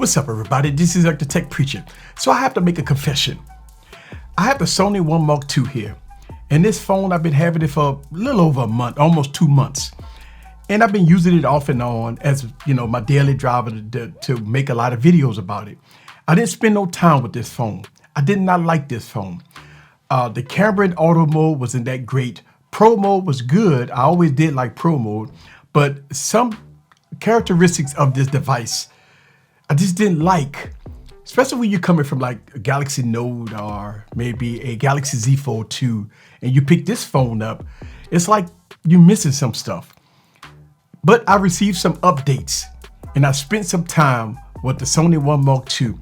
What's up, everybody? This is the Tech Preacher. So I have to make a confession. I have the Sony One Mark II here, and this phone, I've been having it for a little over a month, almost 2 months. And I've been using it off and on as, my daily driver to make a lot of videos about it. I didn't spend no time with this phone. I did not like this phone. The camera in auto mode wasn't that great. Pro mode was good. I always did like pro mode, but some characteristics of this device I just didn't like, especially when you're coming from like a Galaxy Note or maybe a Galaxy Z Fold 2 and you pick this phone up, it's like you're missing some stuff. But I received some updates and I spent some time with the Sony One Mark II,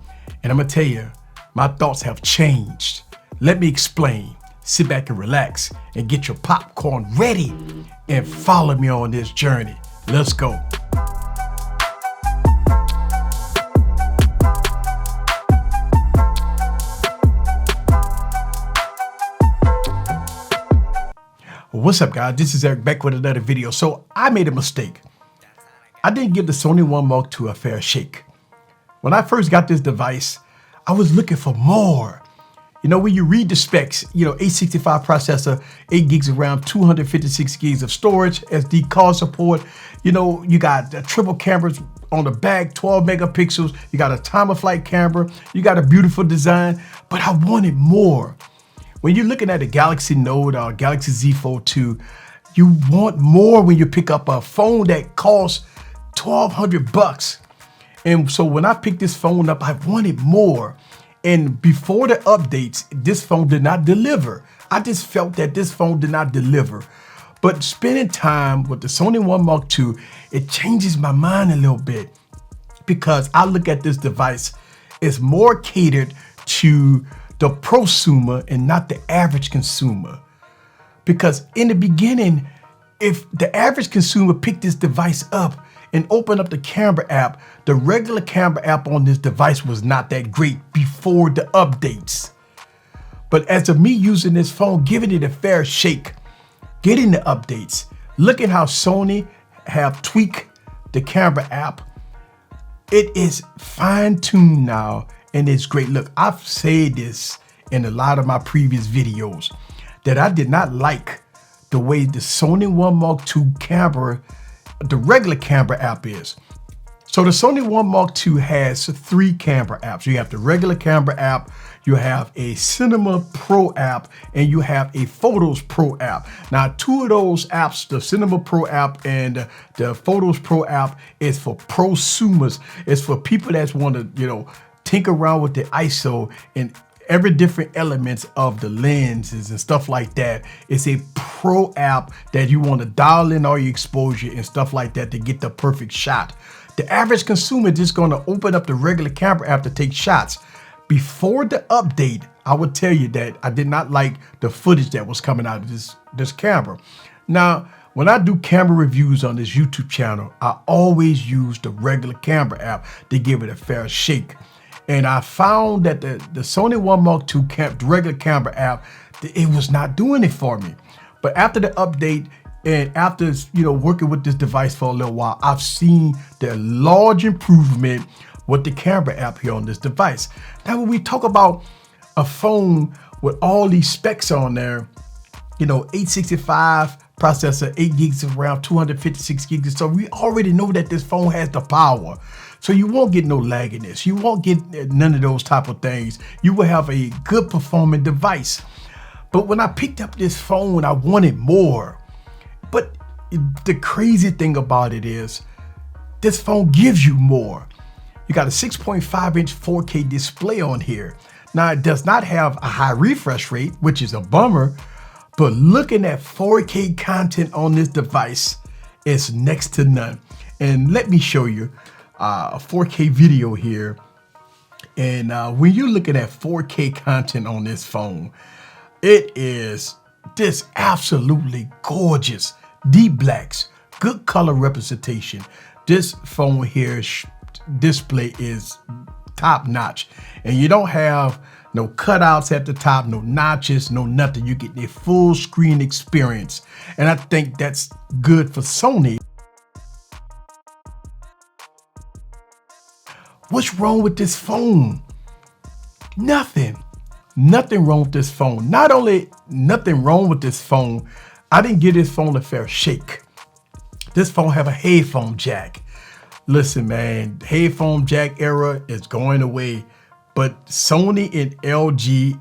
and I'm gonna tell you, my thoughts have changed. Let me explain. Sit back and relax and get your popcorn ready and follow me on this journey. Let's go. What's up, guys? This is Eric back with another video. So I made a mistake. I didn't give the Sony One Mark II a fair shake. When I first got this device, I was looking for more. When you read the specs, 865 processor, 8 gigs of RAM, 256 gigs of storage, SD card support. You got triple cameras on the back, 12 megapixels. You got a time of flight camera. You got a beautiful design, but I wanted more. When you're looking at a Galaxy Note or Galaxy Z Fold 2, you want more when you pick up a phone that costs $1,200. And so when I picked this phone up, I wanted more. And before the updates, this phone did not deliver. I just felt that this phone did not deliver. But spending time with the Sony One Mark II, it changes my mind a little bit, because I look at this device as more catered to the prosumer and not the average consumer. Because in the beginning, if the average consumer picked this device up and opened up the camera app, the regular camera app on this device was not that great before the updates. But as of me using this phone, giving it a fair shake, getting the updates, looking how Sony have tweaked the camera app, it is fine-tuned now. And it's great. Look, I've said this in a lot of my previous videos that I did not like the way the Sony One Mark II camera, the regular camera app is. So the Sony One Mark II has 3 camera apps. You have the regular camera app, you have a Cinema Pro app, and you have a Photos Pro app. Now, 2 of those apps, the Cinema Pro app and the Photos Pro app, is for prosumers. It's for people that want to, tinker around with the ISO and every different elements of the lenses and stuff like that. It's a pro app that you want to dial in all your exposure and stuff like that to get the perfect shot. The average consumer just going to open up the regular camera app to take shots. Before the update, I would tell you that I did not like the footage that was coming out of this camera. Now, when I do camera reviews on this YouTube channel, I always use the regular camera app to give it a fair shake. And I found that the Sony One Mark II the regular camera app, it was not doing it for me. But after the update and after working with this device for a little while, I've seen the large improvement with the camera app here on this device. Now, when we talk about a phone with all these specs on there, 865 processor, 8 gigs of RAM, 256 gigs. So we already know that this phone has the power. So you won't get no lagginess. You won't get none of those type of things. You will have a good performing device. But when I picked up this phone, I wanted more. But the crazy thing about it is this phone gives you more. You got a 6.5-inch 4K display on here. Now, it does not have a high refresh rate, which is a bummer. But looking at 4K content on this device is next to none. And let me show you a 4K video here. And when you're looking at 4K content on this phone, it is this absolutely gorgeous, deep blacks, good color representation. This phone here display is top notch, and you don't have no cutouts at the top, no notches, no nothing. You get a full screen experience, and I think that's good for Sony. What's wrong with this phone? Nothing. Nothing wrong with this phone. Not only nothing wrong with this phone, I didn't give this phone a fair shake. This phone have a headphone jack. Listen, man, headphone jack era is going away, but Sony and LG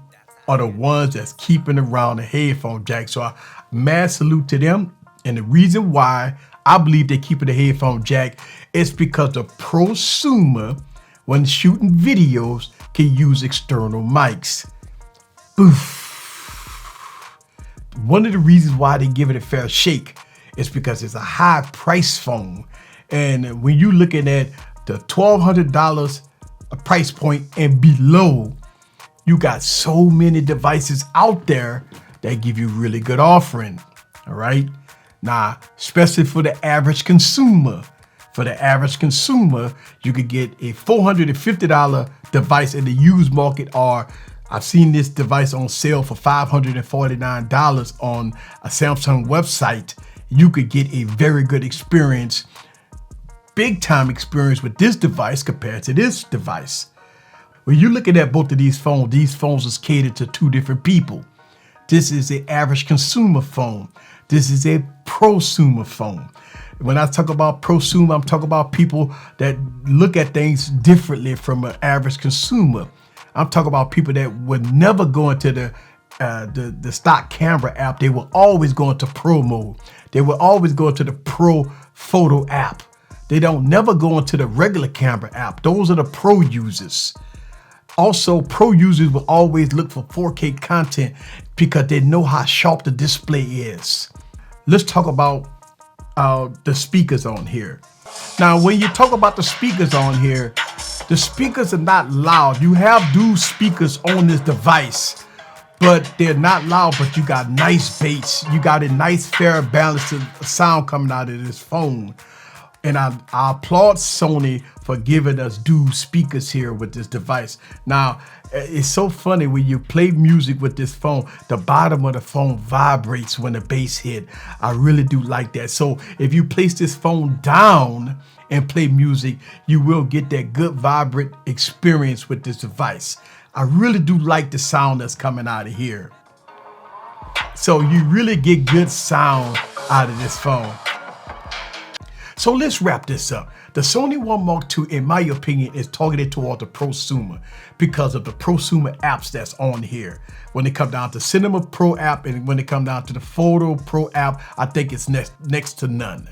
are the ones that's keeping around the headphone jack. So mad salute to them. And the reason why I believe they're keeping the headphone jack is because the prosumer, when shooting videos, can use external mics. Oof. One of the reasons why they give it a fair shake is because it's a high price phone. And when you're looking at the $1,200 price point and below, you got so many devices out there that give you really good offering. All right. Now, especially for the average consumer. For the average consumer, you could get a $450 device in the used market, or I've seen this device on sale for $549 on a Samsung website. You could get a very good experience, big time experience with this device compared to this device. When you're looking at both of these phones is catered to two different people. This is the average consumer phone. This is a prosumer phone. When I talk about prosumer, I'm talking about people that look at things differently from an average consumer. I'm talking about people that would never go into the stock camera app. They will always go into pro mode. They will always go into the pro photo app. They don't never go into the regular camera app. Those are the pro users. Also, pro users will always look for 4K content because they know how sharp the display is. Let's talk about the speakers on here. Now, when you talk about the speakers on here, the speakers are not loud. You have dual speakers on this device, but they're not loud, but you got nice bass. You got a nice fair balance of sound coming out of this phone. And I applaud Sony for giving us dual speakers here with this device. Now, it's so funny when you play music with this phone, the bottom of the phone vibrates when the bass hit. I really do like that. So if you place this phone down and play music, you will get that good vibrant experience with this device. I really do like the sound that's coming out of here. So you really get good sound out of this phone. So let's wrap this up. The Sony One Mark II, in my opinion, is targeted toward the prosumer because of the prosumer apps that's on here. When it comes down to Cinema Pro app and when it comes down to the Photo Pro app, I think it's next to none.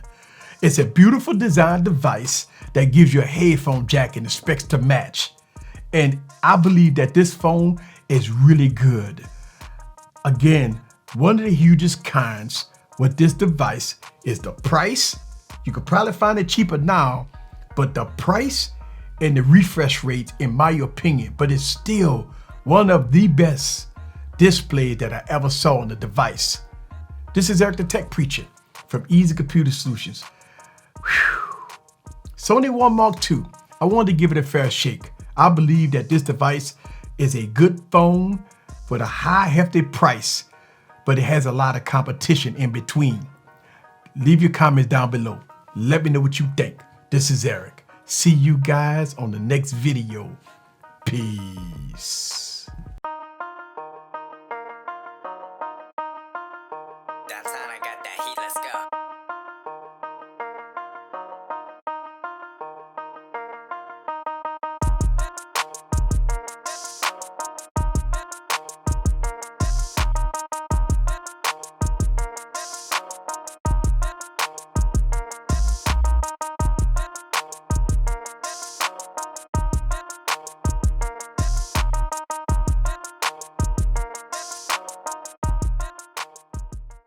It's a beautiful design device that gives you a headphone jack and the specs to match. And I believe that this phone is really good. Again, one of the hugest cons with this device is the price. You could probably find it cheaper now, but the price and the refresh rate, in my opinion, but it's still one of the best displays that I ever saw on the device. This is Eric the Tech Preacher from Easy Computer Solutions. Whew. Sony One Mark II, I wanted to give it a fair shake. I believe that this device is a good phone for the high, hefty price, but it has a lot of competition in between. Leave your comments down below. Let me know what you think. This is Eric. See you guys on the next video. Peace.